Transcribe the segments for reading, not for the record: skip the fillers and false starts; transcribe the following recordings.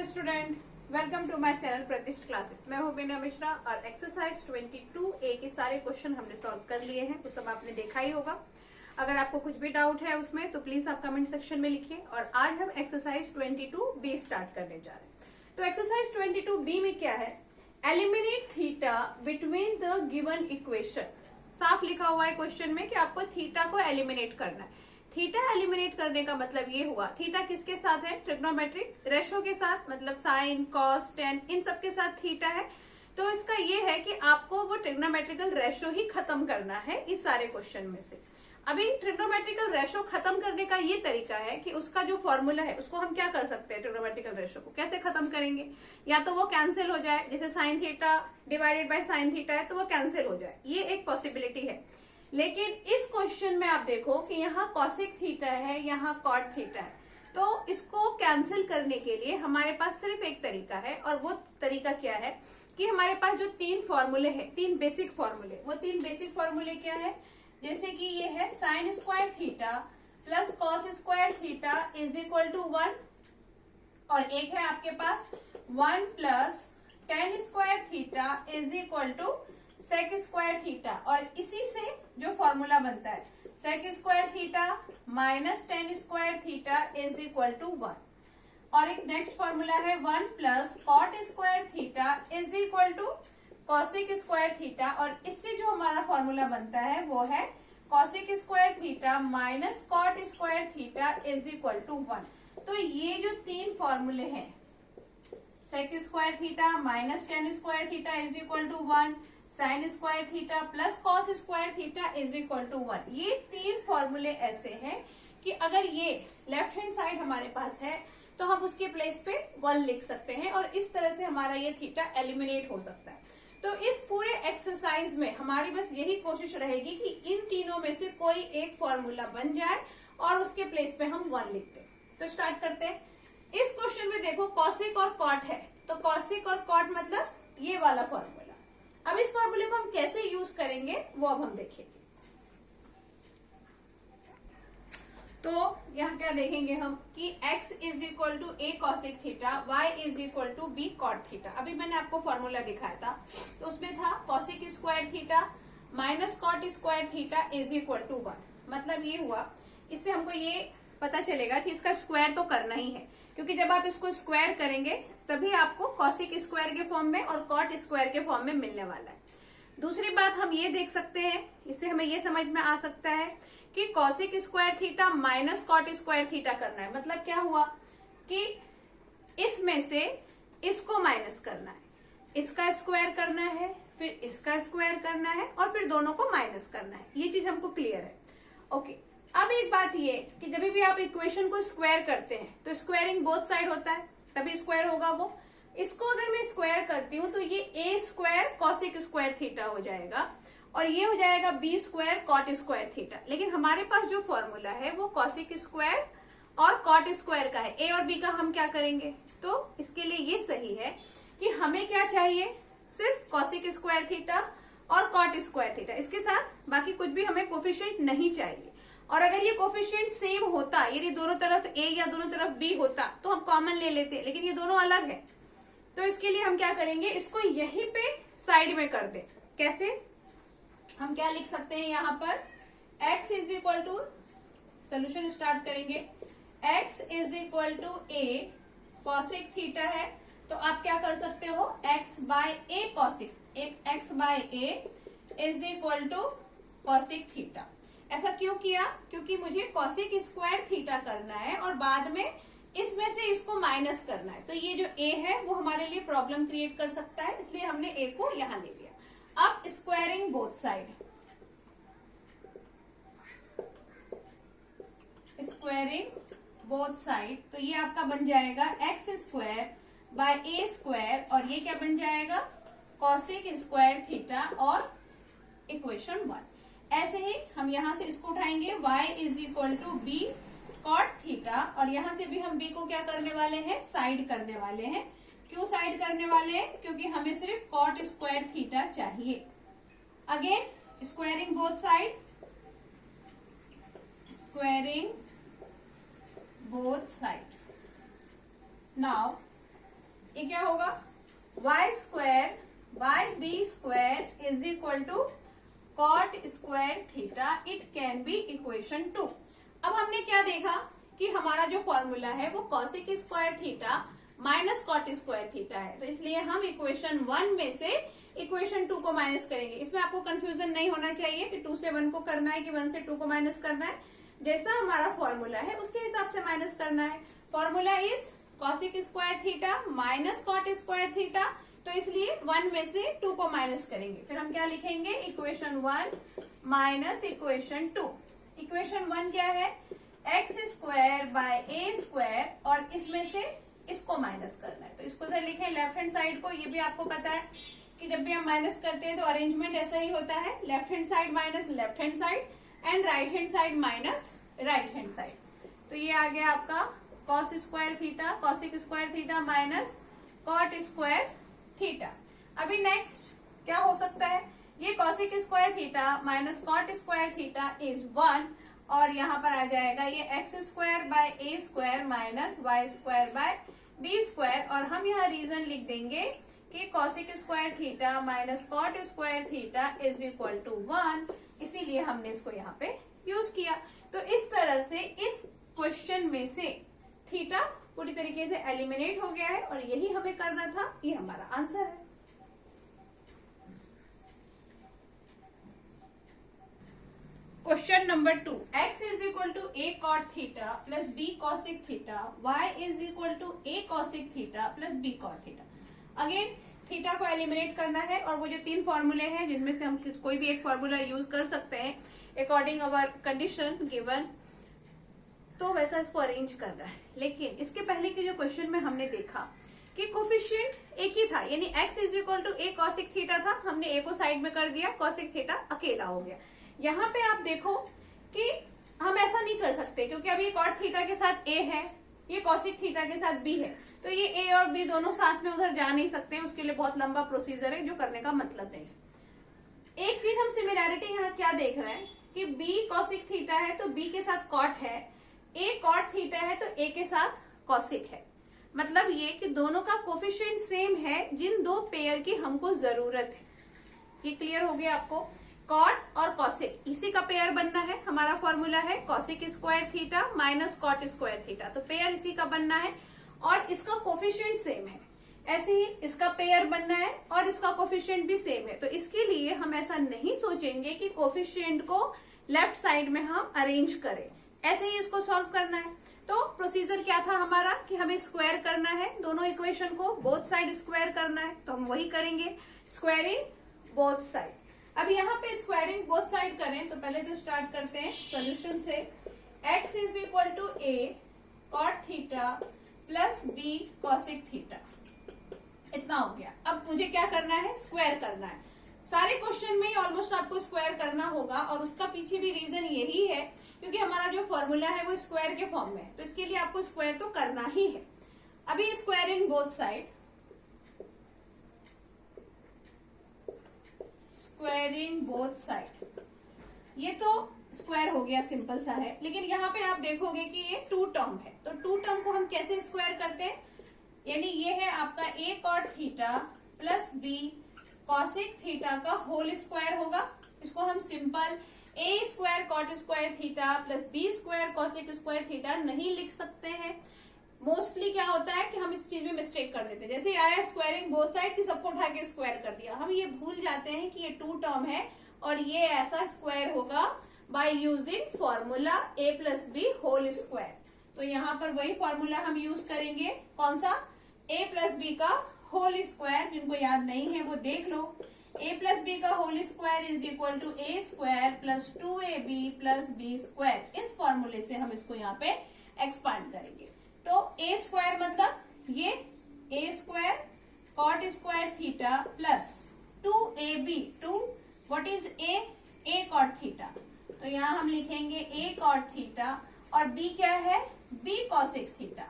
Student, welcome to my channel Pratishth classes. मैं हूं बीना मिश्रा और एक्सरसाइज 22A के सारे क्वेश्चन हमने सॉल्व कर लिए हैं। वो सब आपने देखा ही होगा। अगर आपको कुछ भी डाउट है उसमें तो प्लीज आप कमेंट सेक्शन में लिखिए। और आज हम एक्सरसाइज 22B स्टार्ट करने जा रहे हैं। तो एक्सरसाइज 22B में क्या है? Eliminate theta between the given equation. साफ लिखा हुआ है क्वेश्चन में कि आपको थीटा को एलिमिनेट करना है। थीटा एलिमिनेट करने का मतलब ये हुआ, थीटा किसके साथ है? ट्रिग्नोमेट्रिक रेशो के साथ, मतलब साइन, कॉस, टेन, इन सब के साथ थीटा है। तो इसका ये है कि आपको वो ट्रिग्नोमेट्रिकल रेशो ही खत्म करना है इस सारे क्वेश्चन में से। अभी ट्रिग्नोमेट्रिकल रेशो खत्म करने का ये तरीका है कि उसका जो फॉर्मूला है उसको हम क्या कर सकते हैं, ट्रिग्नोमेट्रिकल रेशो को कैसे खत्म करेंगे? या तो वो कैंसिल हो जाए, जैसे sine theta divided by sine theta है तो वो कैंसिल हो जाए, ये एक पॉसिबिलिटी है। लेकिन इस क्वेश्चन में आप देखो कि यहाँ कॉसेक थीटा है, यहाँ कॉट थीटा है। तो इसको कैंसिल करने के लिए हमारे पास सिर्फ एक तरीका है, और वो तरीका क्या है कि हमारे पास जो तीन फॉर्मूले हैं, तीन बेसिक फॉर्मूले, वो तीन बेसिक फॉर्मूले क्या है? जैसे कि ये है sine square theta plus cos square theta is equal to 1, और एक है आपके पास 1 plus tan square theta is equal to sec square theta. और इसी से जो फॉर्मूला बनता है sec square theta minus tan square theta is equal to 1। और एक नेक्स्ट फॉर्मूला है 1 plus cot square theta is equal to cosec square theta. और इससे जो हमारा फॉर्मूला बनता है वो है cosec square theta minus cot square theta is equal to 1। तो ये जो तीन फॉर्मूले हैं, sec square theta minus tan square theta is equal to 1, sine square theta plus cos square theta is equal to 1, ये तीन फॉर्मूले ऐसे हैं कि अगर ये लेफ्ट हैंड साइड हमारे पास है तो हम उसके प्लेस पे 1 लिख सकते हैं, और इस तरह से हमारा ये थीटा एलिमिनेट हो सकता है। तो इस पूरे एक्सरसाइज में हमारी बस यही कोशिश रहेगी कि इन तीनों में से कोई एक फॉर्मूला बन जाए और उसके प्लेस पे हम 1 लिखते हैं। तो स्टार्ट करते हैं। इस क्वेश्चन में देखो कॉसेक और कॉट है, तो कॉसेक और कॉट मतलब ये वाला फॉर्मूला। अब इस फॉर्मूले को हम कैसे यूज करेंगे वो अब हम देखेंगे। तो यहाँ क्या देखेंगे हम कि x is equal to a cosec theta, y is equal to b cot theta. अभी मैंने आपको फॉर्मूला दिखाया था, तो उसमें था cosec square theta minus cot square theta is equal to 1। मतलब ये हुआ, इससे हमको ये पता चलेगा कि इसका स्क्वायर तो करना ही है, क्योंकि जब आप इसको स्क्वायर करेंगे तभी आपको कॉसेक स्क्वायर के फॉर्म में और कॉट स्क्वायर के फॉर्म में मिलने वाला है। दूसरी बात हम ये देख सकते हैं, इससे हमें ये समझ में आ सकता है कि cosec square theta minus cot square theta करना है। मतलब क्या हुआ कि इसमें से इसको माइनस करना है, इसका स्क्वायर करना है, फिर इसका स्क्वायर करना है, और फिर दोनों को माइनस करना है। ये चीज हमको क्लियर है। ओके, अब एक बात ये कि जब भी आप इक्वेशन को स्क्वायर करते हैं तो स्क्वायरिंग बोथ साइड होता है, तभी स्क्वायर होगा वो। इसको अगर मैं स्क्वायर करती हूँ तो ये a square cosec square theta हो जाएगा, और ये हो जाएगा b square cot square theta. लेकिन हमारे पास जो फॉर्मूला है वो कॉसेक स्क्वायर और कॉट स्क्वायर का है। a और b का हम क्या करेंगे? तो इसके लिए ये सही है कि हमें क्या चाहिए? सिर्फ कॉसेक स्क्वायर थीटा और कॉट स्क्वायर थीटा, इसके साथ बाकी कुछ भी हमें कोफिशिएंट नहीं चाहिए। और अगर ये कोफिशिएंट सेम होता, यदि दोनों तरफ a या दोनों तरफ b होता तो हम कॉमन ले लेते, लेकिन ये दोनों अलग है। तो इसके लिए हम क्या करेंगे? इसको यहीं पे साइड में कर दें। कैसे? हम क्या लिख सकते हैं यहाँ पर? x is equal to, solution start करेंगे, x is equal to a cosec theta है, तो आप क्या कर सकते हो? x बाय a कॉसेक, एक x by a is equal to cosec theta. ऐसा क्यों किया? क्योंकि मुझे कॉसेक स्क्वायर थीटा करना है और बाद में इसमें से इसको माइनस करना है। तो ये जो a है वो हमारे लिए प्रॉब्लम क्रिएट कर सकता है, इसलिए हमने a को यहां ले लिया। अब squaring both side, squaring both side, तो ये आपका बन जाएगा X square by a square, और ये क्या बन जाएगा? कॉसेक स्क्वायर थीटा और इक्वेशन 1। ऐसे ही हम यहां से इसको उठाएंगे, y is equal to b cot theta, और यहां से भी हम b को क्या करने वाले हैं? साइड करने वाले हैं। क्यों साइड करने वाले हैं? क्योंकि हमें सिर्फ कॉट स्क्वायर थीटा चाहिए। Again squaring both side, squaring both side. Now ये क्या होगा, Y square by B square is equal to cot square theta, it can be equation 2। अब हमने क्या देखा कि हमारा जो फॉर्मूला है वो cosec square theta minus cot square theta है, तो इसलिए हम इक्वेशन 1 में से इक्वेशन 2 को माइनस करेंगे। इसमें आपको कंफ्यूजन नहीं होना चाहिए कि 2 से 1 को करना है कि 1 से 2 को माइनस करना है। जैसा हमारा फॉर्मूला है उसके हिसाब से माइनस करना है। Formula is cosec square theta minus cot square theta, तो इसलिए 1 में से 2 को माइनस करेंगे। फिर हम क्या लिखेंगे, इक्वेशन 1 माइनस इक्वेशन 2। इक्वेशन 1 क्या है, x square by A square, और इसमें से इसको माइनस करना है, तो इसको से लिखें लेफ्ट हैंड साइड को। ये भी आपको पता है कि जब भी हम माइनस करते हैं तो अरेंजमेंट ऐसा ही होता है, left hand side minus left hand side and right hand side minus right hand side. तो ये आ गया आपका cos square theta, cosec square theta minus cot square theta. अभी नेक्स्ट क्या हो सकता है, ये cosec square theta minus cot square theta is 1, और यहाँ पर आ जाएगा ये X square by A square minus Y square by B square, और हम यहाँ रीजन लिख देंगे कि cosec square theta minus cot square theta is equal to 1, इसीलिए हमने इसको यहाँ पे यूज किया। तो इस तरह से इस क्वेश्चन में से थीटा पूरी तरीके से एलिमिनेट हो गया है, और यही हमें करना था, ये हमारा आंसर है। Question number 2, x is equal to a cot theta plus b cosec theta, y is equal to a cosec theta plus b cot theta. Again theta को एलिमिनेट करना है, और वो जो 3 फॉर्मूले हैं जिनमें से हम कोई भी एक फॉर्मूला यूज कर सकते हैं अकॉर्डिंग अवर कंडीशन गिवन, तो वैसा इसको अरेंज करना है। लेकिन इसके पहले के जो क्वेश्चन में हमने देखा कि कोफिशिएंट एक ही था, यानी x is equal to a cosec theta था, हमने a को साइड में कर दिया, cosec थीटा अकेला हो गया। यहाँ पे आप देखो कि हम ऐसा नहीं कर सकते, क्योंकि अब ये कॉट थीटा के साथ a है, ये कॉसिक थीटा के साथ b है, तो ये a और b दोनों साथ में उधर जा नहीं सकते हैं, उसके लिए बहुत लंबा प्रोसीजर है जो करने का मतलब नहीं है। एक चीज हम सिमिलैरिटी यहाँ क्या देख रहे हैं कि b कॉसिक थीटा है तो b के साथ कॉट है, a कॉट थीटा है तो a के साथ कॉसिक है। मतलब ये कि दोनों का कोफिशिएंट सेम है, जिन 2 पेयर की हमको जरूरत है। ये क्लियर हो गया आपको, कॉट और कॉसिक इसी का पेयर बनना है। हमारा फॉर्मूला है cosec square theta minus cot square theta, तो पेयर इसी का बनना है, और इसका कोफिशिएंट सेम है। ऐसे ही इसका पेयर बनना है और इसका कोफिशिएंट भी सेम है, तो इसके लिए हम ऐसा नहीं सोचेंगे कि कोफिशिएंट को लेफ्ट साइड में हम अरेंज करें, ऐसे ही इसको सॉल्व करना है। तो प्रोसीजर क्या था हमारा कि हमें स्क्वायर करना है, दोनों इक्वेशन को बोथ साइड स्क्वायर करना है, तो हम वही करेंगे, स्क्वायरिंग बोथ साइड। अब यहाँ पे स्क्वायरिंग बोथ साइड करें तो पहले तो स्टार्ट करते हैं सॉल्यूशन से। x is equal to a cot theta plus b cosec theta, इतना हो गया। अब मुझे क्या करना है, स्क्वायर करना है। सारे क्वेश्चन में ऑलमोस्ट आपको स्क्वायर करना होगा, और उसका पीछे भी रीजन यही है क्योंकि हमारा जो फॉर्मूला है वो स्क्वायर के फॉर्म में है, तो इसके लिए आपको स्क्वायर तो करना ही है। अभी squaring both side, squaring both side, ये तो स्क्वायर हो गया, सिंपल सा है। लेकिन यहाँ पे आप देखोगे कि ये 2 टर्म है, तो 2 टर्म को हम कैसे स्क्वायर करते हैं, यानी ये है आपका a cot theta plus b cosec theta का होल स्क्वायर होगा। इसको हम simple a square cot square theta plus b square cosec square theta नहीं लिख सकते हैं। मोस्टली क्या होता है कि हम इस चीज में मिस्टेक कर देते हैं, जैसे आया स्क्वायरिंग बोथ साइड की सबको उठा के स्क्वायर कर दिया, हम ये भूल जाते हैं कि ये 2 टर्म है और ये ऐसा स्क्वायर होगा by using formula a plus B whole square. तो यहाँ पर वही फॉर्मूला हम यूज करेंगे, कौन सा, a प्लस बी का होल स्क्वायर। जिनको याद नहीं है वो देख लो, a प्लस बी का whole square is equal to a square plus 2ab plus b square. इस फॉर्मूले से हम इसको यहाँ पे एक्सपांड करेंगे। तो a स्क्वायर मतलब ये a square cot square theta plus 2ab, 2 what is a cot theta, तो यहाँ हम लिखेंगे a कॉट थीटा, और b क्या है, b कॉसेक थीटा।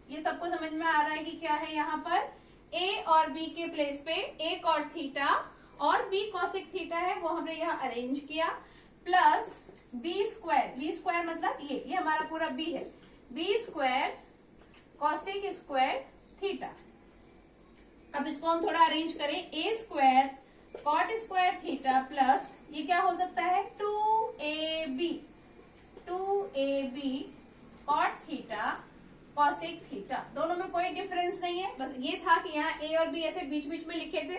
ये सबको समझ में आ रहा है कि क्या है, यहाँ पर a और b के प्लेस पे a कॉट थीटा और b कॉसेक थीटा है, वो हमने यहाँ अरेंज किया, प्लस b स्क्वायर मतलब ये हमारा पूरा b है, b square cosec square theta. अब इसको हम थोड़ा अरेंज करें, a square cot square theta plus ये क्या हो सकता है 2ab cot theta cosec theta. दोनों में कोई डिफरेंस नहीं है, बस ये था कि यहाँ ए और बी ऐसे बीच बीच में लिखे थे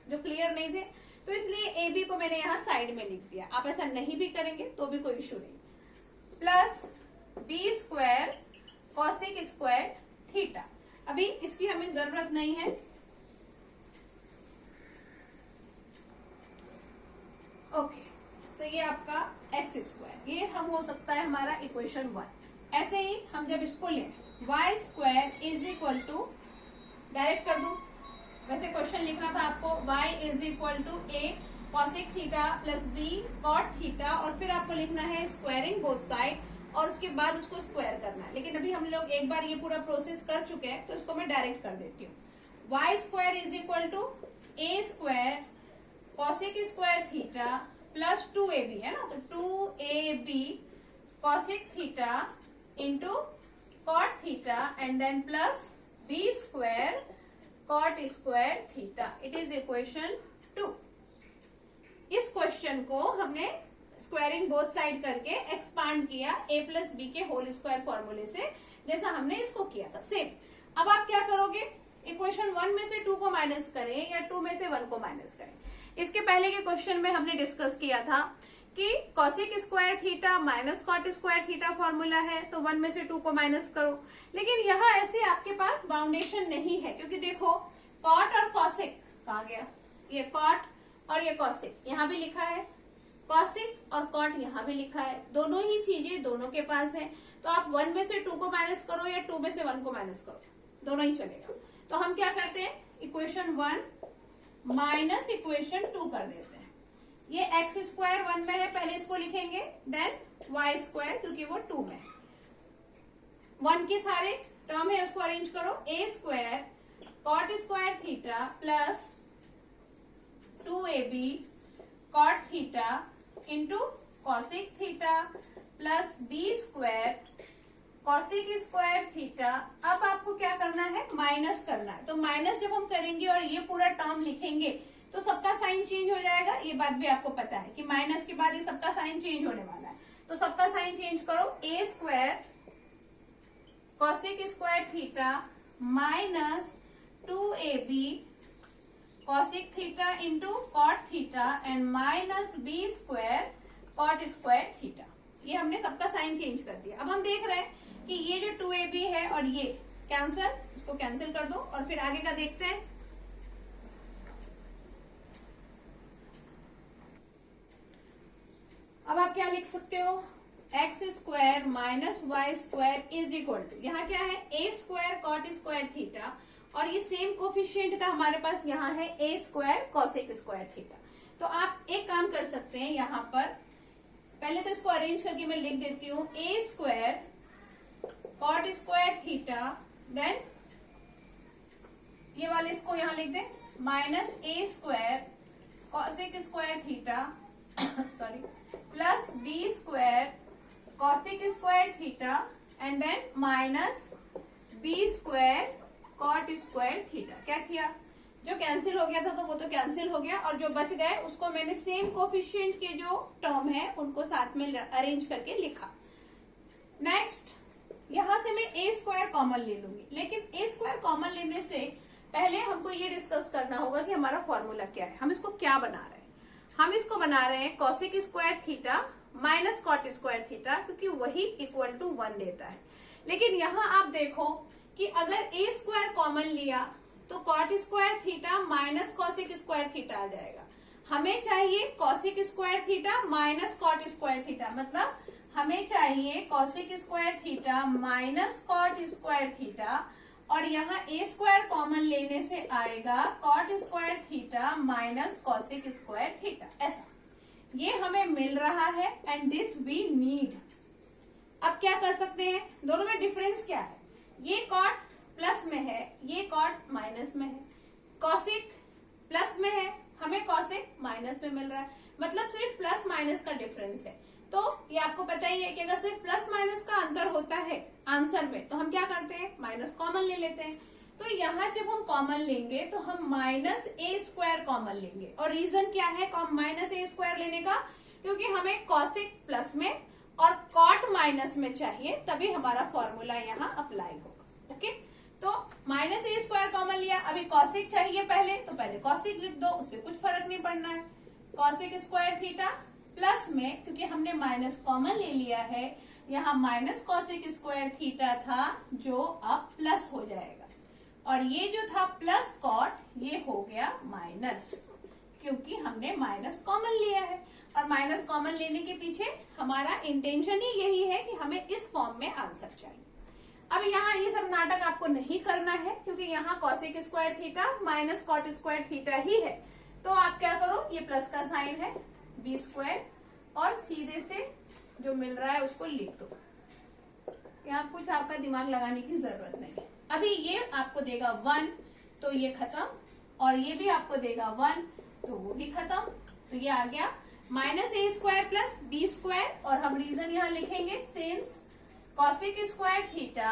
जो क्लियर नहीं थे, तो इसलिए ए बी को मैंने यहाँ साइड में लिख दिया। आप ऐसा नहीं भी करेंगे तो भी कोई इशू नहीं। Plus B square cosec square theta. अभी इसकी हमें जरूरत नहीं है। ओके, तो ये आपका एक्स स्क्वायर, ये हम हो सकता है हमारा इक्वेशन 1। ऐसे ही हम जब इसको लें Y square is equal to, direct कर दूं, वैसे क्वेश्चन लिखना था आपको y is equal to A cosec theta plus B cot theta, और फिर आपको लिखना है स्क्वायरिंग बोथ साइड और उसके बाद उसको स्क्वायर करना है। लेकिन अभी हम लोग एक बार ये पूरा प्रोसेस कर चुके हैं तो इसको मैं डायरेक्ट कर देती हूँ। y square is equal to A square cosec square theta plus 2ab है ना, तो 2ab cosec theta into cot theta and then plus B square cot square theta. It is equation 2। इस क्वेश्चन को हमने squaring both side करके expand किया a plus B के whole square फॉर्मूले से, जैसा हमने इसको किया था सेम। अब आप क्या करोगे, इक्वेशन 1 में से 2 को माइनस करें या 2 में से 1 को माइनस करें। इसके पहले के क्वेश्चन में हमने डिस्कस किया था कि cosec square theta minus cot square theta formula है, तो 1 में से 2 को माइनस करो। लेकिन यहाँ ऐसे आपके पास बाउंडेशन नहीं है, क्योंकि देखो कॉट और कॉसेक कहा गया, ये कॉट और ये कॉसेक यहाँ भी लिखा है, कॉसेक और कॉट यहाँ भी लिखा है, दोनों ही चीजें दोनों के पास है। तो आप 1 में से 2 को माइनस करो या 2 में से 1 को माइनस करो, दोनों ही चलेगा। तो हम क्या करते हैं, इक्वेशन 1 माइनस इक्वेशन 2 कर देते हैं। ये एक्स स्क्वायर 1 में है, पहले इसको लिखेंगे, देन वाई स्क्वायर क्योंकि वो 2 में है। 1 के सारे टर्म है उसको अरेंज करो, a square cot square theta plus 2ab cot theta into cosec theta plus B square cosec square theta. अब आपको क्या करना है, माइनस करना है। तो माइनस जब हम करेंगे और ये पूरा टर्म लिखेंगे तो सबका साइन चेंज हो जाएगा, ये बात भी आपको पता है कि माइनस के बाद ये सबका साइन चेंज होने वाला है। तो सबका साइन चेंज करो, a square cosec square theta minus 2ab cosec theta into cot theta and minus b square cot square theta. ये हमने सबका साइन चेंज कर दिया। अब हम देख रहे हैं कि ये जो 2ab है और ये कैंसिल, इसको कैंसिल कर दो और फिर आगे का देखते हैं। अब आप क्या लिख सकते हो, X square minus Y square is equal to, यहाँ क्या है A square cot square theta, और ये सेम कोफिशिएंट का हमारे पास यहाँ है A square cosec square theta. तो आप एक काम कर सकते हैं, यहाँ पर पहले तो इसको अरेंज करके मैं लिख देती हूँ, a square cot square theta, then ये वाले इसको यहाँ लिख दें minus A square cosec square theta sorry plus B square cosec square theta and then minus b square cot square theta. क्या किया, जो कैंसिल हो गया था तो वो तो कैंसिल हो गया, और जो बच गए उसको मैंने सेम कोफिशिएंट के जो टर्म है उनको साथ में अरेंज करके लिखा। नेक्स्ट, यहां से मैं ए स्क्वायर कॉमन ले लूंगी, लेकिन ए स्क्वायर कॉमन लेने से पहले हमको ये डिस्कस करना होगा कि हमारा फॉर्मूला क्या है, हम इसको क्या बना रहे हैं। हम इसको बना रहे हैं cosec square theta minus cot square theta, क्योंकि वही इक्वल टू 1 देता है। लेकिन यहाँ आप देखो कि अगर ए स्क्वायर कॉमन लिया तो cot square theta minus cosec square theta आ जाएगा। हमें चाहिए cosec square theta minus cot square theta, मतलब हमें चाहिए cosec square theta minus cot square theta, और यहाँ ए स्क्वायर कॉमन लेने से आएगा cot square theta minus cosec square theta. ऐसा ये हमें मिल रहा है एंड दिस वी नीड। अब क्या कर सकते हैं, दोनों में डिफरेंस क्या है, ये कॉट प्लस में है, ये कॉट माइनस में है, कॉसेक प्लस में है, हमें कॉसेक माइनस में मिल रहा है, मतलब सिर्फ प्लस माइनस का डिफरेंस है। तो ये आपको पता ही है कि अगर सिर्फ प्लस माइनस का अंतर होता है आंसर में तो हम क्या करते हैं, माइनस कॉमन ले लेते हैं। तो यहाँ जब हम कॉमन लेंगे तो हम माइनस ए स्क्वायर कॉमन लेंगे। और रीजन क्या है माइनस ए स्क्वायर लेने का, क्योंकि हमें कॉसिक प्लस में और कॉट माइनस में चाहिए, तभी हमारा फॉर्मूला यहाँ अप्लाई होगा। ओके, तो माइनस ए स्क्वायर कॉमन लिया, अभी कॉसिक चाहिए पहले, तो पहले कॉसिक लिख दो, उससे कुछ फर्क नहीं पड़ना है। कॉसिक स्क्वायर थीटा प्लस में, क्योंकि हमने माइनस कॉमन ले लिया है, यहाँ माइनस कॉसिक स्क्वायर थीटा था जो अब प्लस हो जाएगा, और ये जो था प्लस कॉट ये हो गया माइनस, क्योंकि हमने माइनस कॉमन लिया है। और माइनस कॉमन लेने के पीछे हमारा इंटेंशन ही यही है कि हमें इस फॉर्म में आंसर चाहिए। अब यहाँ ये सब नाटक आपको नहीं करना है, क्योंकि यहाँ cosec square theta minus cot square theta ही है। तो आप क्या करो, ये प्लस का साइन है, बी स्क्वायर, और सीधे से जो मिल रहा है उसको लिख दो। यहाँ कुछ आपका दिमाग लगाने की जरूरत नहीं है। अभी ये आपको देगा 1, तो ये खत्म, और ये भी आपको देगा 1, तो वो भी खत्म। तो ये आ गया माइनस ए स्क्वायर प्लस बी स्क्वायर, और हम रीजन यहाँ लिखेंगे since cosec square theta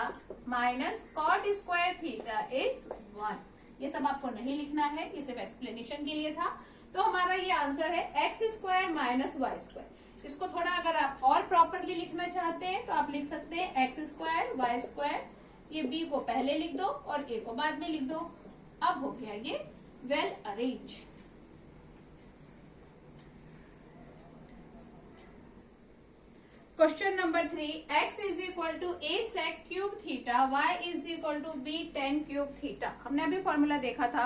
minus cot square theta is 1। ये सब आपको नहीं लिखना है, ये सिर्फ एक्सप्लेनेशन के लिए था। तो हमारा ये आंसर है x square minus Y square. इसको थोड़ा अगर आप और प्रॉपरली लिखना चाहते हैं तो आप लिख सकते हैं एक्स स्क्वायर वाई स्क्वायर, ये बी को पहले लिख दो और ए को बाद में लिख दो। अब हो गया ये well arrange. Question number 3, x is equal to a sec cube theta, y is equal to b tan cube theta. हमने अभी फॉर्मूला देखा था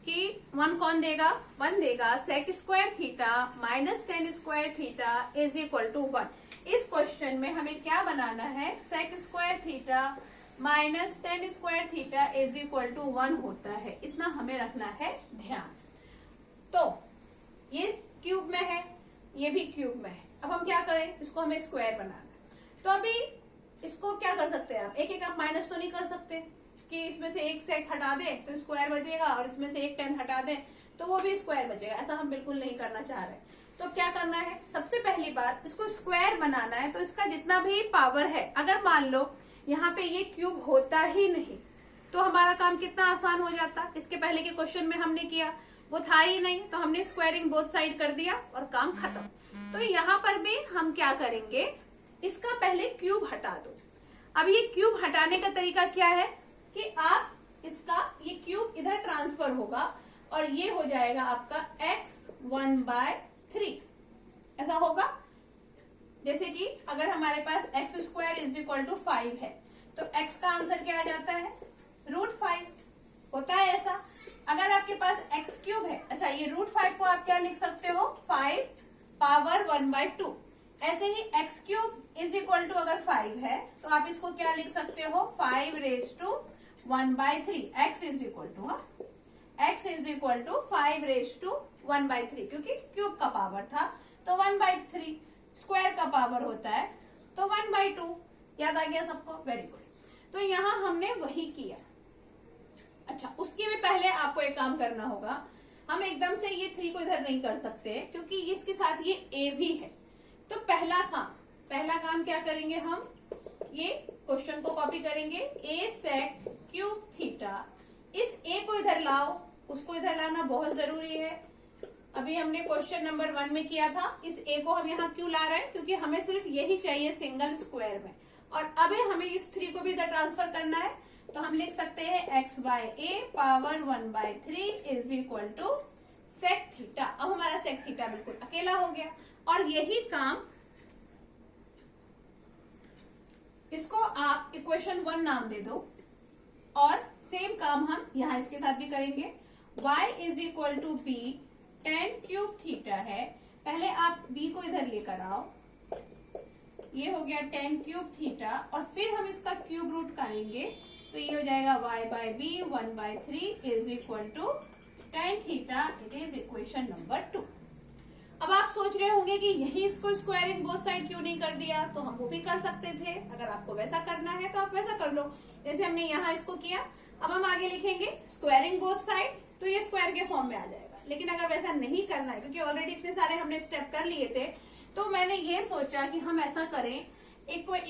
कि 1 कौन देगा, 1 देगा sec square theta minus tan square theta is equal to 1। इस question में हमें क्या बनाना है, sec square theta minus tan square theta is equal to 1 होता है, इतना हमें रखना है ध्यान। तो ये क्यूब में है, ये भी क्यूब में है। अब हम क्या करें, इसको हमें स्क्वायर बनाना है। तो अभी इसको क्या कर सकते हैं आप, एक एक आप माइनस तो नहीं कर सकते कि इसमें से एक सेक हटा दे तो स्क्वायर बचेगा, और इसमें से एक 10 हटा दे तो वो भी स्क्वायर बचेगा। ऐसा हम बिल्कुल नहीं करना चाह रहे। तो क्या करना है, सबसे पहली बात इसको स्क्वायर बनाना है। तो इसका जितना भी पावर है, अगर मान लो यहाँ पे ये क्यूब होता ही नहीं तो हमारा काम कितना आसान हो जाता। इसके पहले के क्वेश्चन में हमने किया, वो था ही नहीं, तो हमने स्क्वायरिंग बोथ साइड कर दिया और काम खत्म। तो यहाँ पर भी हम क्या करेंगे, इसका पहले क्यूब हटा दो। अब ये क्यूब हटाने का तरीका क्या है कि आप इसका ये क्यूब इधर ट्रांसफर होगा और ये हो जाएगा आपका x 1/3। ऐसा होगा जैसे कि अगर हमारे पास x square is equal to 5 है तो x का आंसर क्या आ जाता है, √5 होता है ऐसा। अगर आपके पास x क्यूब है, अच्छा ये √5 को आप क्या लिख सकते हो, 5 पावर 1/2। ऐसे ही x cube is equal to अगर 5 है तो आप इसको क्या लिख सकते हो, 5 raise to 1/3। x is equal to 5 raise to 1/3, क्योंकि क्यूब का पावर था तो 1/3, स्क्वायर का पावर होता है तो 1/2। याद आ गया सबको, वेरी गुड। तो यहाँ हमने वही किया। अच्छा, उसके भी पहले आपको एक काम करना होगा, हम एकदम से ये 3 को इधर नहीं कर सकते क्योंकि इसके साथ ये a भी है। तो पहला काम क्या करेंगे, हम ये क्वेश्चन को कॉपी करेंगे, a sec क्यूब थीटा। इस a को इधर लाओ, उसको इधर लाना बहुत जरूरी है। अभी हमने क्वेश्चन नंबर 1 में किया था, इस a को हम यहाँ क्यों ला रहे हैं, क्योंकि हमें सिर्फ यही चाहिए सिंगल स्क्वायर में, और अभी हमें इस 3 को भी इधर ट्रांसफर करना है। तो हम लिख सकते हैं x/a power 1/3 is equal to sec theta. अब हमारा सेक थीटा बिल्कुल अकेला हो गया, और यही काम इसको आप इक्वेशन 1 नाम दे दो, और सेम काम हम यहाँ इसके साथ भी करेंगे। y is equal to b tan cube theta है, पहले आप b को इधर लेकर आओ, ये हो गया tan क्यूब थीटा, और फिर हम इसका क्यूब रूट करेंगे तो ये हो जाएगा y/b 1/3 is equal to tan theta. It is equation number 2। अब आप सोच रहे होंगे कि यही इसको स्क्वायरिंग बोथ साइड क्यों नहीं कर दिया, तो हम वो भी कर सकते थे। अगर आपको वैसा करना है तो आप वैसा कर लो, जैसे हमने यहाँ इसको किया। अब हम आगे लिखेंगे स्क्वायरिंग बोथ साइड, तो ये स्क्वायर के फॉर्म में आ जाएगा। लेकिन अगर वैसा नहीं करना है, क्योंकि ऑलरेडी इतने सारे हमने स्टेप कर लिए थे, तो मैंने ये सोचा कि हम ऐसा करें,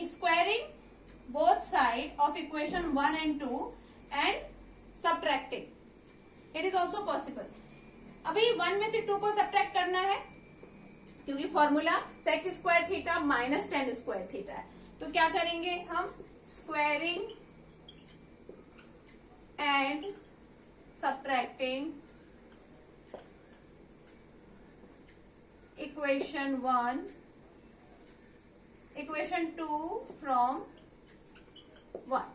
squaring both side of equation 1 and 2 and it is also possible. अभी 1 में से 2 को सब्ट्रैक्ट करना है क्योंकि formula sec square theta minus tan square theta है। तो क्या करेंगे हम, squaring and subtracting equation 1 equation 2 from 1।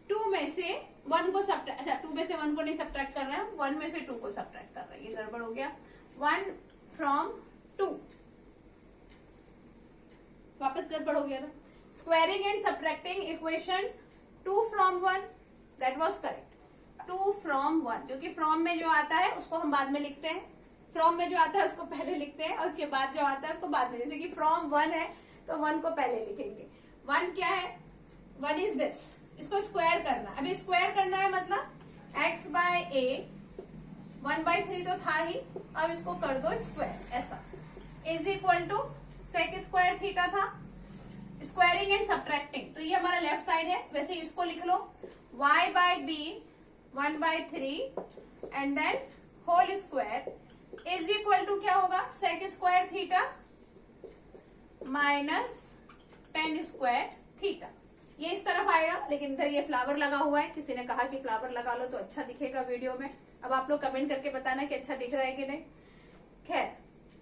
2 में से 1 को सब्ट्रैक्ट, अच्छा 2 में से 1 को नहीं सब्ट्रैक्ट कर रहे हैं, 1 में से 2 को सब्ट्रैक्ट कर रहे हैं, ये गड़बड़ हो गया। 1 फ्रॉम 2 वापस गड़बड़ हो गया था। Squaring and subtracting equation 2 from 1, that was correct. 2 from 1, क्योंकि फ्रॉम में जो आता है उसको हम बाद में लिखते हैं, फ्रॉम में जो आता है उसको पहले लिखते हैं और उसके बाद जो आता है उसको बाद में, जैसे कि फ्रॉम 1 है तो 1 को पहले लिखेंगे। 1 क्या है, 1 इज दिस, इसको स्क्वायर करना। अभी स्क्वायर करना है मतलब x बाय ए, 1/3 तो था ही, अब इसको कर दो स्क्वायर, ऐसा is equal to sec square theta था। स्क्वायरिंग एंड सब्ट्रैक्टिंग, तो ये हमारा लेफ्ट साइड है, वैसे इसको लिख लो y by b 1/3 and then whole square is equal to क्या होगा, sec square theta minus tan square theta. ये इस तरफ आएगा, लेकिन इधर ये फ्लावर लगा हुआ है, किसी ने कहा कि फ्लावर लगा लो तो अच्छा दिखेगा वीडियो में। अब आप लोग कमेंट करके बताना कि अच्छा दिख रहा है कि नहीं। खैर,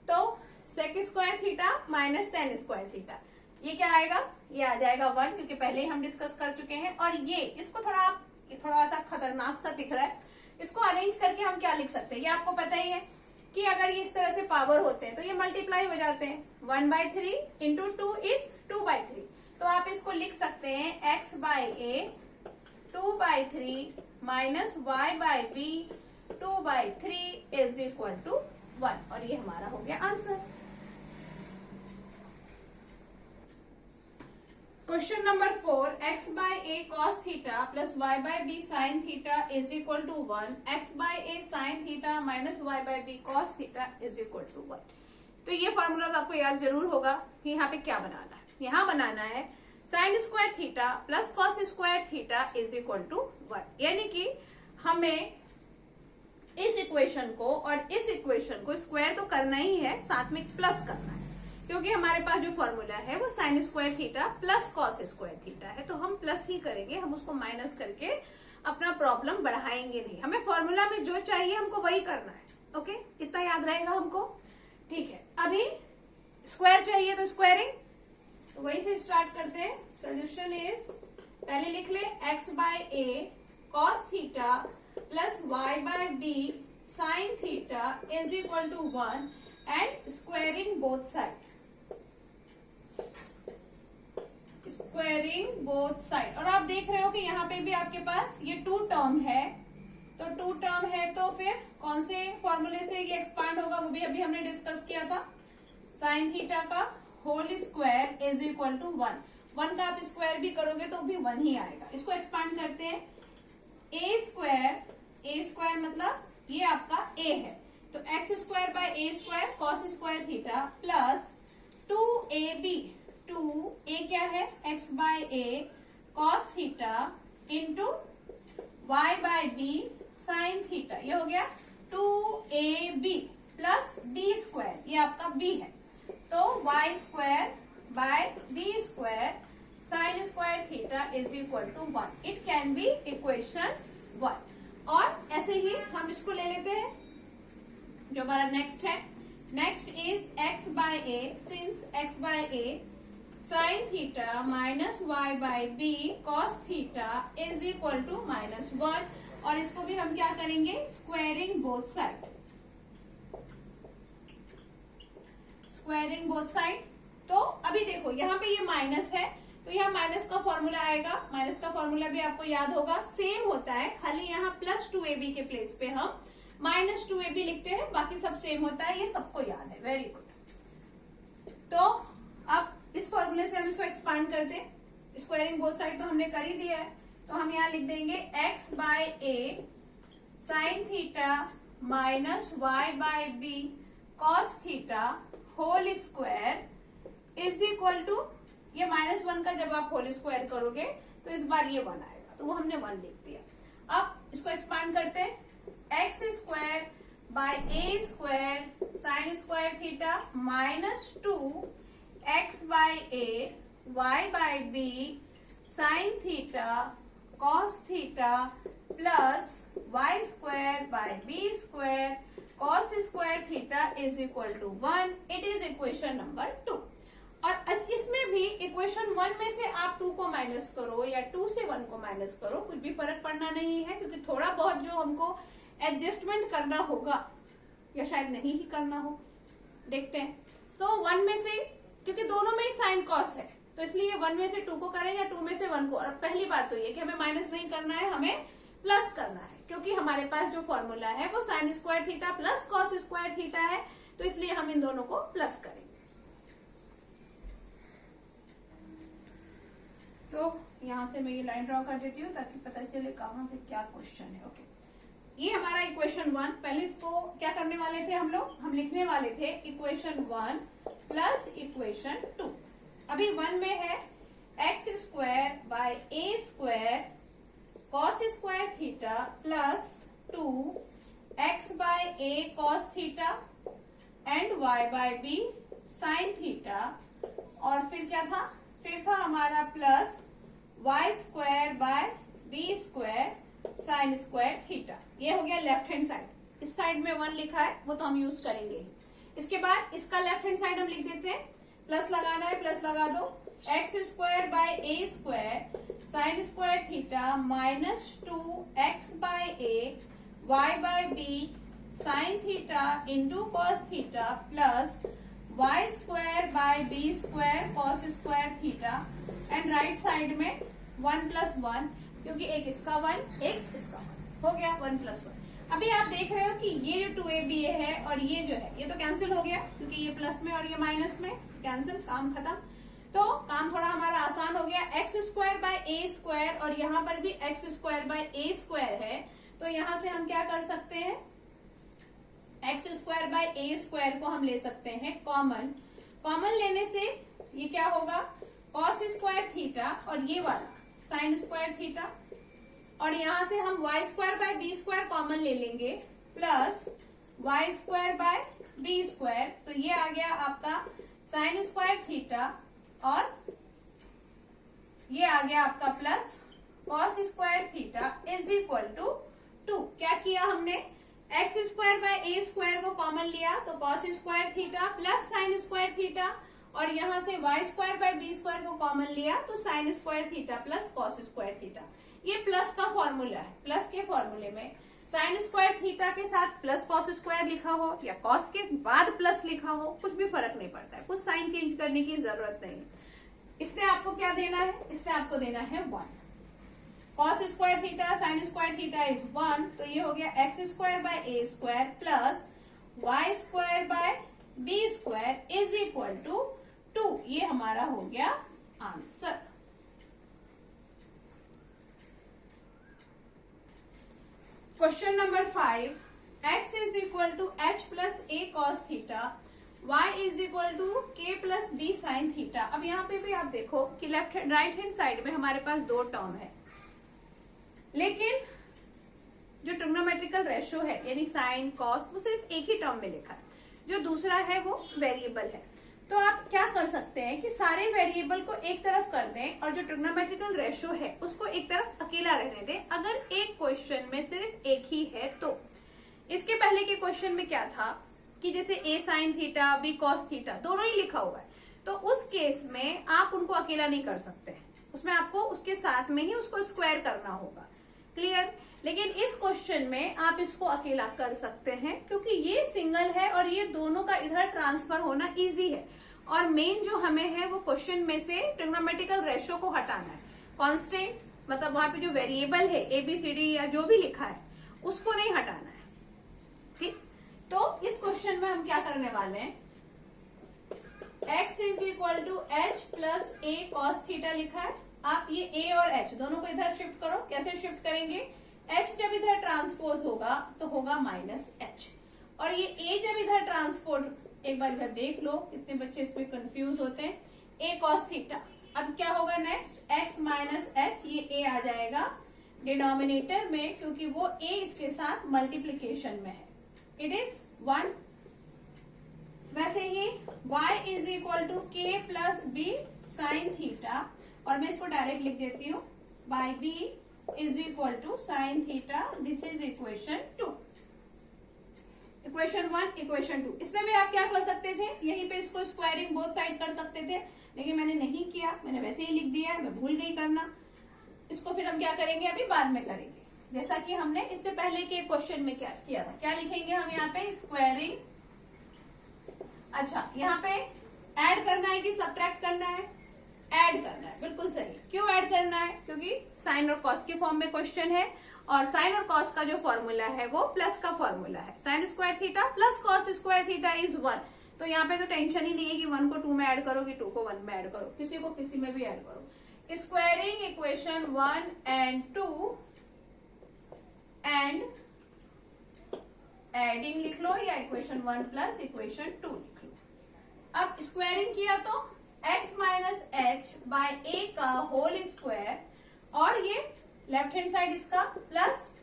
तो sec square theta minus tan square theta, ये क्या आएगा, ये आ जाएगा 1, क्योंकि पहले ही हम डिस्कस कर चुके हैं। और ये इसको थोड़ा सा खतरनाक सा दिख रहा है, इसको अरेंज करके हम क्या लिख सकते हैं, ये आपको पता ही है कि अगर ये इस तरह से पावर होते हैं तो ये मल्टीप्लाई हो जाते हैं। 1/3 इंटू 2 इज 2/3, तो आप इसको लिख सकते हैं x by a 2/3 minus y by b 2/3 is equal to 1, और ये हमारा हो गया answer. Question number 4, x by a cos theta plus y by b sine theta is equal to 1, x by a sine theta minus y by b cos theta is equal to 1। तो ये formula तो आपको याद जरूर होगा कि यहाँ पे क्या बनाना है। यहाँ बनाना है sine square theta plus cos square theta is equal to 1, यानी कि हमें इस इक्वेशन को और इस इक्वेशन को स्क्वायर तो करना ही है, साथ में प्लस करना है, क्योंकि हमारे पास जो फॉर्मूला है वो sign square theta plus cos square theta है, तो हम प्लस ही करेंगे, हम उसको माइनस करके अपना प्रॉब्लम बढ़ाएंगे नहीं। हमें फॉर्मूला में जो चाहिए हमको वही करना है। ओके, इतना याद रहेगा हमको, ठीक है। अभी स्क्वायर चाहिए तो स्क्वायरिंग, तो वही से स्टार्ट करते हैं। सोल्यूशन इज, पहले लिख ले x by a cos theta plus y by b sine theta is equal to 1 and squaring both side, squaring both side. और आप देख रहे हो कि यहाँ पे भी आपके पास ये 2 टर्म है, तो 2 टर्म है तो फिर कौन से फॉर्मूले से ये एक्सपांड होगा वो भी अभी हमने डिस्कस किया था। साइन थीटा का whole square is equal to 1, 1 का आप स्क्वायर भी करोगे तो भी 1 ही आएगा। इसको एक्सपांड करते हैं, ए स्क्वायर मतलब ये आपका a है, तो x square by A square cos square theta plus 2ab, 2a क्या है x by a cos theta into y by b sine theta, ये हो गया 2ab प्लस b स्क्वायर, ये आपका b है, तो y square by B square sine square theta is equal to 1। It can be equation 1। और ऐसे ही हम इसको ले लेते हैं, जो हमारा नेक्स्ट है। Next is x by a, since x by a sine theta minus y by b cos theta is equal to -1, और इसको भी हम क्या करेंगे, squaring both side, squaring both side. तो अभी देखो यहाँ पे ये माइनस है, तो यहाँ माइनस का फॉर्मूला आएगा, माइनस का फॉर्मूला भी आपको याद होगा, सेम होता है, खाली यहाँ प्लस 2ab के प्लेस पे हम -2ab लिखते हैं, बाकी सब सेम होता है, ये सबको याद है, वेरी गुड। तो अब इस फॉर्मूले से हम इसको एक्सपांड करते हैं, स्क्वायरिंग बोथ साइड तो हमने कर ही दिया है, तो हम यहाँ लिख देंगे x by a sine theta minus y by b cos theta whole square is equal to, ये -1 का जब आप होल स्क्वायर करोगे तो इस बार ये 1 आएगा, तो वो हमने 1 लिख दिया। अब इसको एक्सपांड करते हैं। X square by A square sine square theta minus 2 x by a y by b sine theta cos theta plus y square by B square cos square theta is equal to 1। It is equation number 2। और इसमें भी equation 1 में से आप 2 को minus करो या 2 से 1 को माइनस करो, कुछ भी फर्क पड़ना नहीं है, क्योंकि थोड़ा बहुत जो हमको एडजस्टमेंट करना होगा या शायद नहीं ही करना हो, देखते हैं। तो 1 में से, क्योंकि दोनों में ही साइन कॉस है, तो इसलिए 1 में से 2 को करें या 2 में से 1 को। और पहली बात तो ये कि हमें माइनस नहीं करना है, हमें प्लस करना है, क्योंकि हमारे पास जो फॉर्मूला है वो sign square theta plus cos square theta है, तो इसलिए हम इन दोनों को प्लस करेंगे। तो यहां से मैं ये लाइन ड्रॉ कर देती हूँ ताकि पता चले कहाँ पे क्या क्वेश्चन है। ओके, ये हमारा इक्वेशन 1। पहले इसको क्या करने वाले थे हम लोग, हम लिखने वाले थे इक्वेशन 1 प्लस इक्वेशन 2। अभी 1 में है x square by A square cos square theta plus 2 x by a cos theta and y by b sine theta, और फिर क्या था, फिर था हमारा plus y square by B square sine square theta. ये हो गया लेफ्ट हैंड साइड। इस साइड में 1 लिखा है, वो तो हम यूज करेंगे। इसके बाद इसका लेफ्ट हैंड साइड हम लिख देते हैं, प्लस लगाना है प्लस लगा दो, x square by A square sine square theta minus 2 x by a y by b sine theta into cos theta plus y square by B square cos square theta, and right side में 1 plus 1, क्योंकि एक इसका 1 एक इसका 1 हो गया 1 plus 1। अभी आप देख रहे हो कि ये जो 2ab है और ये जो है ये तो कैंसिल हो गया, क्योंकि ये प्लस में और ये माइनस में कैंसिल, काम खत्म। तो काम थोड़ा हमारा आसान हो गया। X square by A square और यहाँ पर भी x square by A square है, तो यहाँ से हम क्या कर सकते हैं, x square by A square को हम ले सकते हैं कॉमन। कॉमन लेने से ये क्या होगा, कॉस स्क्वायर थीटा और ये वाला साइन स्क्वायर थीटा, और यहां से हम y square by B square common ले लेंगे plus y square by B square, तो ये आ गया आपका साइन स्क्वायर थीटा और ये आ गया आपका plus cos square theta is equal to 2। क्या किया हमने, x square by A square को कॉमन लिया तो cos square theta plus sine square theta, और यहां से y square by B square को कॉमन लिया तो sine square theta plus cos square theta. ये प्लस का फॉर्मूला है। प्लस के फॉर्मूले में साइन स्क्वायर थीटा के साथ प्लस कॉस स्क्वायर लिखा हो या कॉस के बाद प्लस लिखा हो, कुछ भी फर्क नहीं पड़ता है, कुछ साइन चेंज करने की जरूरत नहीं। इससे आपको क्या देना है, इससे आपको देना है 1। Cos square theta sine square theta is 1, तो ये हो गया x square by A square plus y square by B square is equal to 2। ये हमारा हो गया answer. Question number 5, x is equal to h plus a cos theta, y is equal to k plus b sine theta. अब यहाँ पे भी आप देखो कि left hand right hand side में हमारे पास 2 टर्म है, लेकिन जो ट्रिग्नोमेट्रिकल रेशो है यानी साइन कॉस वो सिर्फ एक ही टर्म में लिखा है, जो दूसरा है वो वेरिएबल है। तो आप क्या कर सकते हैं कि सारे वेरिएबल को एक तरफ कर दें और जो ट्रिग्नोमेट्रिकल रेशो है उसको एक तरफ अकेला रहने दें, अगर एक क्वेश्चन में सिर्फ एक ही है तो। इसके पहले के क्वेश्चन में क्या था कि जैसे a sine theta b cos theta दोनों ही लिखा हुआ है, तो उस केस में आप उनको अकेला नहीं कर सकते, उसमें आपको उसके साथ में ही उसको स्क्वायर करना होगा। क्लियर? लेकिन इस क्वेश्चन में आप इसको अकेला कर सकते हैं क्योंकि ये सिंगल है और ये दोनों का इधर ट्रांसफर होना इजी है, और मेन जो हमें है वो क्वेश्चन में से ट्रिग्नोमेट्रिकल रेशो को हटाना है। कांस्टेंट मतलब वहां पे जो वेरिएबल है ABCD या जो भी लिखा है उसको नहीं हटाना है। ठीक, तो इस क्वेश्चन में हम क्या करने वाले हैं, x is equal to h plus a cos theta लिखा है। आप ये a और h दोनों को इधर शिफ्ट करो। कैसे शिफ्ट करेंगे, h जब इधर ट्रांसपोज होगा तो होगा माइनस h, और ये a जब इधर ट्रांसपोज, एक बार इधर देख लो कितने बच्चे इसमें कंफ्यूज होते हैं, a cos थीटा। अब क्या होगा नेक्स्ट, x माइनस h, ये a आ जाएगा डिनोमिनेटर में, क्योंकि वो a इसके साथ मल्टीप्लीकेशन में है, इट इज 1। वैसे ही y is equal to k plus b sine theta, और मैं इसको डायरेक्ट लिख देती हूँ, by b is equal to sine theta. This is equation 2, equation 1, equation 2। इसमें भी आप क्या कर सकते थे, यहीं पे इसको स्क्वायरिंग बोथ साइड कर सकते थे, लेकिन मैंने नहीं किया, मैंने वैसे ही लिख दिया, मैं भूल गई करना। इसको फिर हम क्या करेंगे, अभी बाद में करेंगे, जैसा कि हमने इससे पहले के क्वेश्चन में क्या किया था। क्या लिखेंगे हम यहाँ पे, स्क्वायरिंग। अच्छा, यहाँ पे ऐड करना है कि सब्ट्रैक्ट करना है, ऐड करना है, बिल्कुल सही। क्यों ऐड करना है, क्योंकि साइन और कॉस के फॉर्म में क्वेश्चन है, और साइन और कॉस का जो फॉर्मूला है वो प्लस का फॉर्मूला है, sine square theta plus cos square theta is 1। तो यहाँ पे तो टेंशन ही नहीं है कि 1 को 2 में ऐड करो कि 2 को 1 में ऐड करो, किसी को किसी में भी ऐड करो। Squaring equation 1 and 2 and adding लिख लो, या इक्वेशन 1 प्लस इक्वेशन 2 लिख लो। अब स्क्वायरिंग किया तो x minus h by a का होल स्क्वायर, और ये लेफ्ट हैंड साइड इसका plus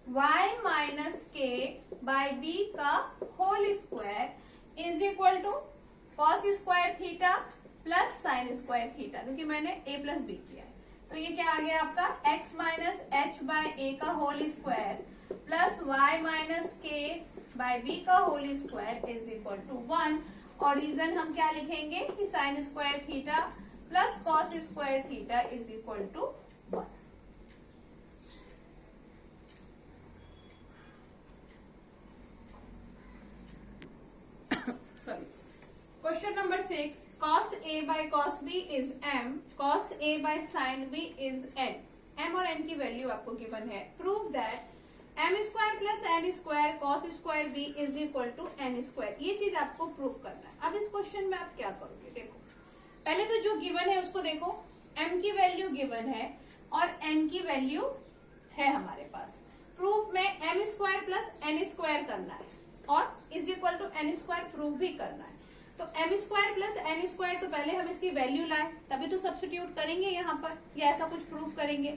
y minus k by b का whole square is equal to cos square theta plus sine square theta, क्योंकि मैंने a प्लस बी किया है। तो ये क्या आ गया आपका, x minus h by a का whole square plus y minus k by b का whole square is equal to 1। और रीजन हम क्या लिखेंगे कि sine square theta plus cos square theta is equal to 1। Sorry, question number 6, cos a by cos b is m, cos a by sin b is n। m और n की value आपको given है। Prove that m square plus n square cos square b is equal to n square. ये चीज आपको prove करना है। अब इस क्वेश्चन में आप क्या करोगे, देखो पहले तो जो गिवन है उसको देखो, m की वैल्यू गिवन है और n की वैल्यू है हमारे पास। प्रूफ में m square plus n square करना है और is equal to n square prove भी करना है। तो m square plus n square, तो पहले हम इसकी वैल्यू लाए, तभी तो सब्स्टिट्यूट करेंगे यहाँ पर, या ऐसा कुछ प्रूव करेंगे।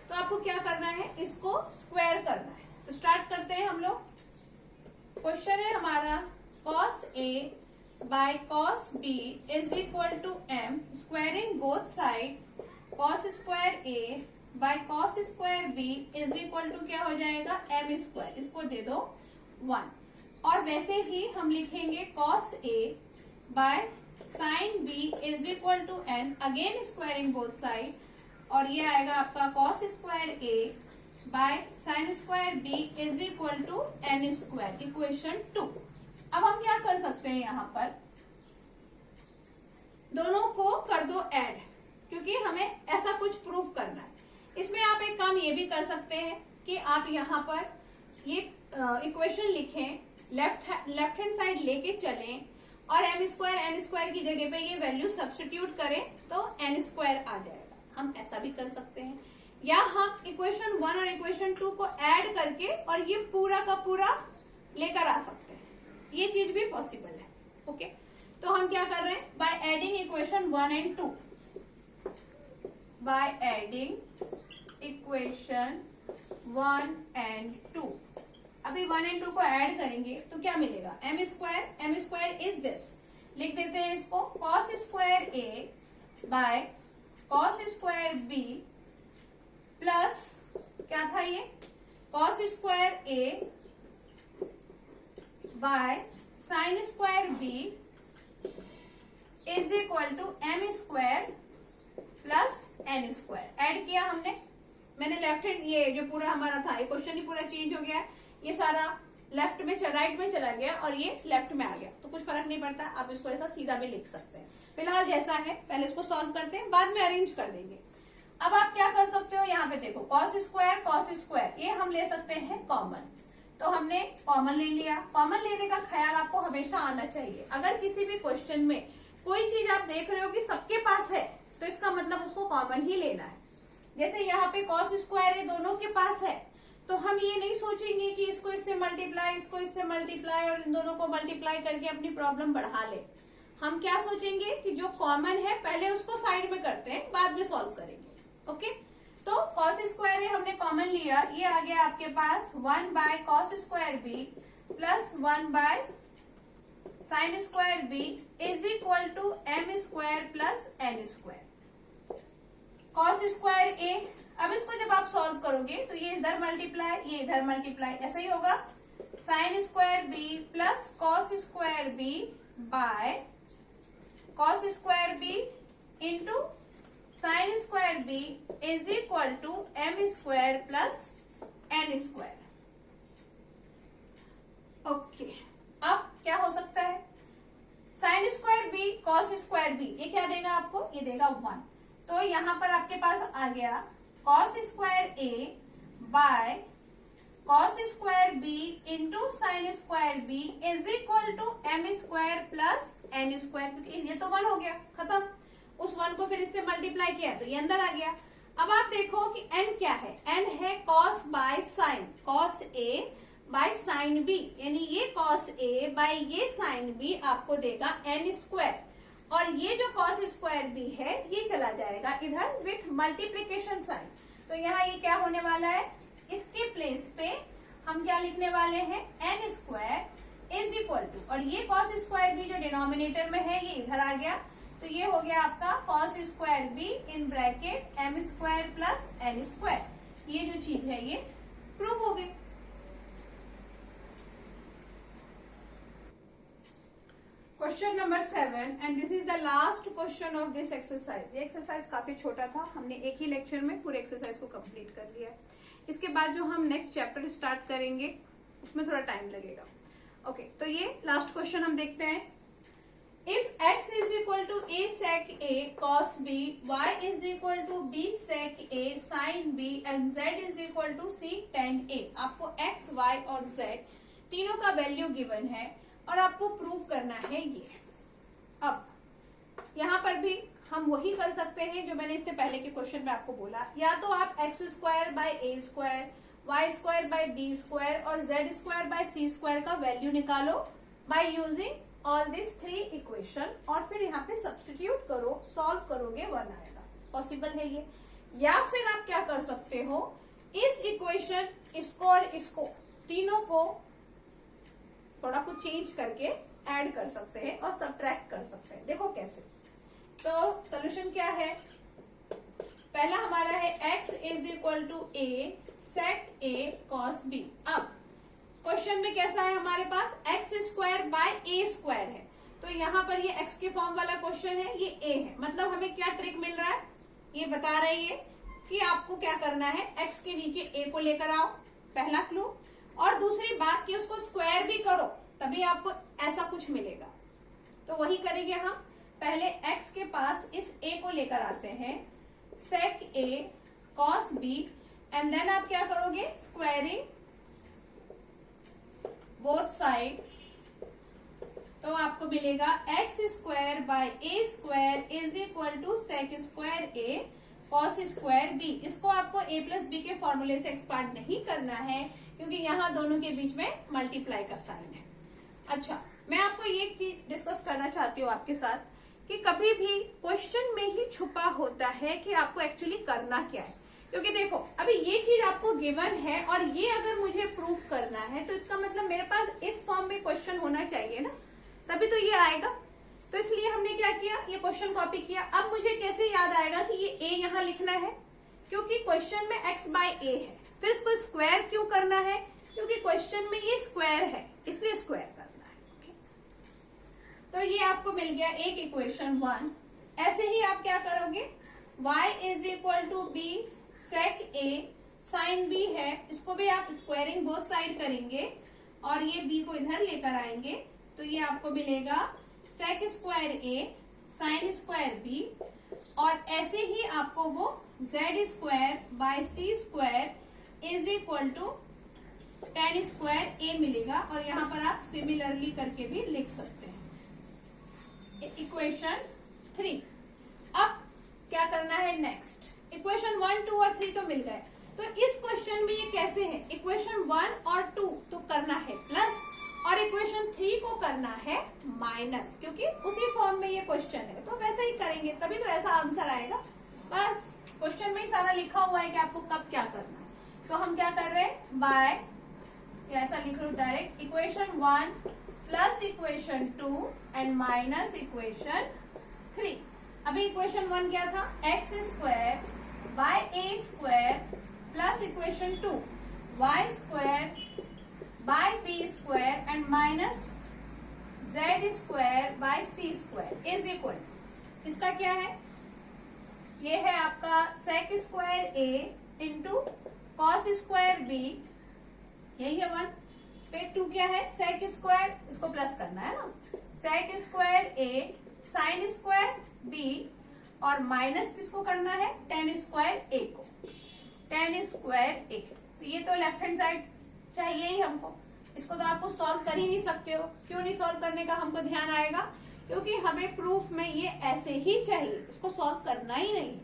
तो आपको क्या करना है, इसको स्क्वायर करना है। तो स्टार्ट करते हैं हम लोग। क्वेश्चन है हमारा cos a by cos b is equal to m, squaring both side, cos square a by cos square b is equal to क्या हो जाएगा, m स्क्वायर, इसको दे दो 1। और वैसे ही हम लिखेंगे cos a by sine b is equal to n, again squaring both side, और ये आएगा आपका cos square a by sine square b is equal to n square, equation 2। अब हम क्या कर सकते हैं, यहाँ पर दोनों को कर दो ऐड, क्योंकि हमें ऐसा कुछ प्रूफ करना है। इसमें आप एक काम ये भी कर सकते हैं कि आप यहाँ पर ये इक्वेशन लिखें, लेफ्ट हैंड साइड लेके चलें और m स्क्वायर n स्क्वायर की जगह पे ये वैल्यू सब्स्टिट्यूट करें तो n स्क्वायर आ जाएगा। हम ऐसा भी कर सकते हैं, या हम इक्वेशन 1 और इक्वेशन 2 को ऐड करके और ये पूरा का पूरा लेकर आ सकते हैं, ये चीज भी पॉसिबल है। ओके, तो हम क्या कर रहे हैं, by adding equation 1 and 2, by adding equation 1 and 2। अभी 1 एंड 2 को ऐड करेंगे तो क्या मिलेगा, m स्क्वायर इज दिस, लिख देते हैं इसको, cos square a by cos square b प्लस क्या था ये, cos square a by sine square b is equal to m square plus n square. Add किया हमने, मैंने लेफ्ट हैंड, ये जो पूरा हमारा था ये क्वेश्चन ही पूरा चेंज हो गया है, ये सारा लेफ्ट में राइट में चला गया और ये लेफ्ट में आ गया, तो कुछ फर्क नहीं पड़ता, आप इसको ऐसा सीधा भी लिख सकते हैं। फिलहाल जैसा है पहले इसको सॉल्व करते हैं, बाद में अरेंज कर देंगे। अब आप क्या कर सकते हो, यहाँ पे देखो cos स्क्वायर ये हम ले सकते हैं कॉमन, तो हमने कॉमन ले लिया। कॉमन लेने का ख्याल आपको हमेशा आना चाहिए। अगर किसी भी क्वेश्चन में कोई चीज आप देख रहे हो कि सबके पास है, तो इसका मतलब उसको कॉमन ही लेना है। जैसे यहाँ पे cos स्क्वायर है, दोनों के पास है, तो हम ये नहीं सोचेंगे कि इसको इससे मल्टीप्लाई, इसको इससे मल्टीप्लाई और इन दोनों को मल्टीप्लाई करके अपनी प्रॉब्लम बढ़ा ले। हम क्या सोचेंगे कि जो कॉमन है पहले उसको साइड में करते हैं, बाद में सॉल्व करेंगे। ओके, तो कॉस स्क्वायर ए हमने कॉमन लिया, ये आ गया आपके पास 1 by cos square B plus 1 by sine square B is equal to M square plus N square. Cos square A, अब इसको जब आप सॉल्व करोगे तो ये इधर मल्टीप्लाई, ये इधर मल्टीप्लाई, ऐसा ही होगा। Sine square B plus cos square b by cos square b into sine square B is equal to M square plus N square. Okay, अब क्या हो सकता है, sine square b cos square B, ये क्या देगा आपको, ये देगा 1। तो यहां पर आपके पास आ गया cos square a by cos square b into sine square B is equal to M square plus N square, क्योंकि ये तो 1 हो गया, खत्म। उस 1 को फिर इससे मल्टीप्लाई किया तो ये अंदर आ गया। अब आप देखो कि n क्या है, n है cos by sine, cos a by sine b, यानी ये कॉस ए बाय ये साइन बी आपको देगा एन स्क्वायर, और ये जो कॉस स्क्वायर बी है ये चला जाएगा इधर विथ मल्टीप्लीकेशन साइन। तो यहाँ ये क्या होने वाला है, इसके प्लेस पे हम क्या लिखने वाले हैं, n square is equal to, और ये कॉस स्क्वायर बी जो डिनोमिनेटर में है ये इधर आ गया, तो ये हो गया आपका cos square b in bracket m square plus N square. ये जो चीज है ये प्रूव हो गई। Question number 7 and this is the last question of this exercise. ये एक्सरसाइज काफी छोटा था, हमने एक ही लेक्चर में पूरे एक्सरसाइज को कंप्लीट कर लिया है। इसके बाद जो हम नेक्स्ट चैप्टर स्टार्ट करेंगे उसमें थोड़ा टाइम लगेगा। ओके, तो ये लास्ट क्वेश्चन हम देखते हैं। If x is equal to a sec a cos b, y is equal to b sec a sin b and z is equal to c tan a। आपको x, y और z तीनों का value given है और आपको prove करना है ये। अब यहाँ पर भी हम वही कर सकते हैं जो मैंने इससे पहले के क्वेश्चन में आपको बोला, या तो आप x square by A square, y square by B square और z square by c square का वैल्यू निकालो by using all this 3 equation, और फिर यहाँ पे सब्स्टिट्यूट करो, सॉल्व करोगे 1 आएगा। पॉसिबल है ये। या फिर आप क्या कर सकते हो, इस इक्वेशन, इसको और इसको तीनों को थोड़ा कुछ चेंज करके ऐड कर सकते हैं और सब्ट्रैक्ट कर सकते हैं। देखो कैसे। तो सोल्यूशन क्या है, पहला हमारा है x is equal to a sec A cos B. अब क्वेश्चन में कैसा है हमारे पास, x square by A square है, तो यहाँ पर ये x के फॉर्म वाला क्वेश्चन है, ये a है। मतलब हमें क्या ट्रिक मिल रहा है, ये बता रही है कि आपको क्या करना है, x के नीचे a को लेकर आओ, पहला क्लू। और दूसरी बात कि उसको स्क्वायर भी करो, तभी आपको ऐसा कुछ मिलेगा। तो वही करेंगे हम। पहले x के पास इस a को लेकर आते हैं, sec a cos b, and then आप क्या करोगे, स्क्वायरिंग बोथ साइड, तो आपको मिलेगा x square by A square is equal to sec square A cos square b. इसको आपको a प्लस बी के फॉर्मूले से एक्सपांड नहीं करना है, क्योंकि यहाँ दोनों के बीच में मल्टीप्लाई का साइन है। अच्छा, मैं आपको ये चीज डिस्कस करना चाहती हूँ आपके साथ कि कभी भी क्वेश्चन में ही छुपा होता है कि आपको एक्चुअली करना क्या है। क्योंकि देखो, अभी ये चीज आपको गिवन है और ये अगर मुझे प्रूफ करना है तो इसका मतलब मेरे पास इस फॉर्म में क्वेश्चन होना चाहिए ना, तभी तो ये आएगा। तो इसलिए हमने क्या किया, ये क्वेश्चन कॉपी किया। अब मुझे कैसे याद आएगा कि ये a यहाँ लिखना है, क्योंकि क्वेश्चन में x बाय a है। फिर इसको स्क्वायर क्यों करना है, क्योंकि क्वेश्चन में ये स्क्वायर है, इसलिए स्क्वायर करना है। ओके, तो ये आपको मिल गया एक इक्वेशन 1। ऐसे ही आप क्या करोगे, y is equal to b sec a sine b है, इसको भी आप स्क्वायरिंग बोथ साइड करेंगे और ये b को इधर लेकर आएंगे, तो ये आपको मिलेगा sec square a sine square b, और ऐसे ही आपको वो z square by c square is equal to tan square a मिलेगा। और यहाँ पर आप सिमिलरली करके भी लिख सकते हैं। इक्वेशन 3। अब क्या करना है, नेक्स्ट इक्वेशन 1, 2 और 3 तो मिल गए। तो इस क्वेश्चन में ये कैसे है, इक्वेशन 1 और 2 तो करना है प्लस, और इक्वेशन 3 को करना है माइनस, क्योंकि उसी फॉर्म में ये क्वेश्चन है। तो वैसे ही करेंगे, तभी तो ऐसा आंसर आएगा। बस क्वेश्चन में ही सारा लिखा हुआ है कि आपको कब क्या करना है। तो हम क्या कर रहे हैं, बाय, ऐसा लिख लो direct, equation 1 plus equation 2 and minus equation 3। अभी इक्वेशन 1 क्या था, x square by A square plus equation 2 y square by B square and minus z square by c square is equal, इसका क्या है, ये है आपका sec square A into cos square B, यही है 1। फिर 2 क्या है, सेक स्क्वायर, इसको प्लस करना है ना, सेक square A sine square B, और माइनस किसको करना है, टेन स्क्वायर ए को, टेन स्क्वायर ए। तो ये तो लेफ्ट हैंड साइड चाहिए ही हमको, इसको तो आपको सॉल्व कर ही नहीं सकते हो। क्यों नहीं सॉल्व करने का हमको ध्यान आएगा, क्योंकि हमें प्रूफ में ये ऐसे ही चाहिए, इसको सॉल्व करना ही नहीं।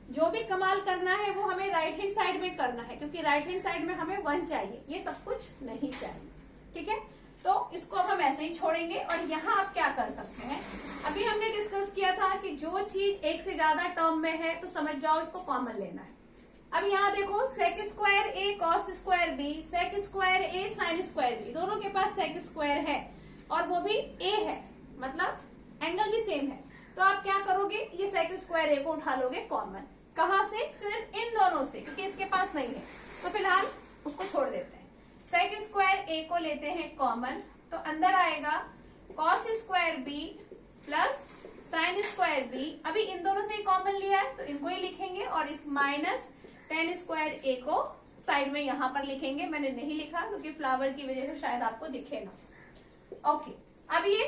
जो भी कमाल करना है वो हमें राइट हैंड साइड में करना है, क्योंकि राइट हैंड साइड में हमें 1 चाहिए, ये सब कुछ नहीं चाहिए। ठीक है, तो इसको अब हम ऐसे ही छोड़ेंगे। और यहाँ आप क्या कर सकते हैं, अभी हमने डिस्कस किया था कि जो चीज एक से ज्यादा टर्म में है तो समझ जाओ इसको कॉमन लेना है। अब यहाँ देखो, sec square A cos square B, sec square A sine square B, दोनों के पास सेक स्क्वायर है और वो भी ए है, मतलब एंगल भी सेम है। तो आप क्या करोगे, ये सेक स्क्वायर ए को उठा लोगे कॉमन, कहाँ से, सिर्फ इन दोनों से, क्योंकि इसके पास नहीं है तो फिलहाल उसको छोड़ देते हैं। सेक स्क्वायर ए को लेते हैं कॉमन, तो अंदर आएगा cos square B plus sine square b. अभी इन दोनों से ही कॉमन लिया है तो इनको ही लिखेंगे, और इस माइनस टेन स्क्वायर ए को साइड में यहां पर लिखेंगे। मैंने नहीं लिखा क्योंकि फ्लावर की वजह से शायद आपको दिखे ना। ओके, अब ये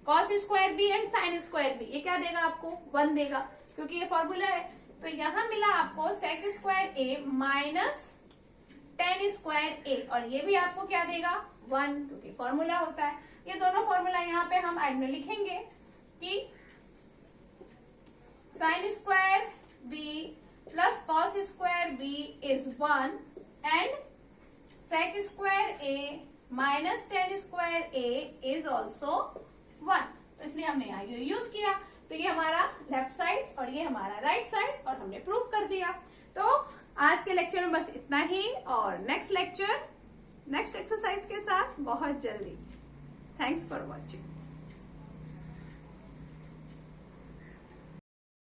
cos square B and sine square B, ये क्या देगा आपको, 1 देगा, क्योंकि ये फॉर्मूला है। तो यहां मिला आपको सेक square A minus tan square ए, और ये भी आपको क्या देगा, 1, क्योंकि फॉर्मूला होता है। ये दोनों फॉर्मूला यहाँ पे हम ऐड में लिखेंगे कि sine square B plus cos square B is 1 and sec square A minus tan square A is also 1। तो इसलिए हमने यहाँ यूज किया। तो ये हमारा लेफ्ट साइड और ये हमारा राइट साइड, और हमने प्रूफ कर दिया। तो आज के लेक्चर में बस इतना ही, और नेक्स्ट लेक्चर नेक्स्ट एक्सरसाइज के साथ बहुत जल्दी। Thanks for watching.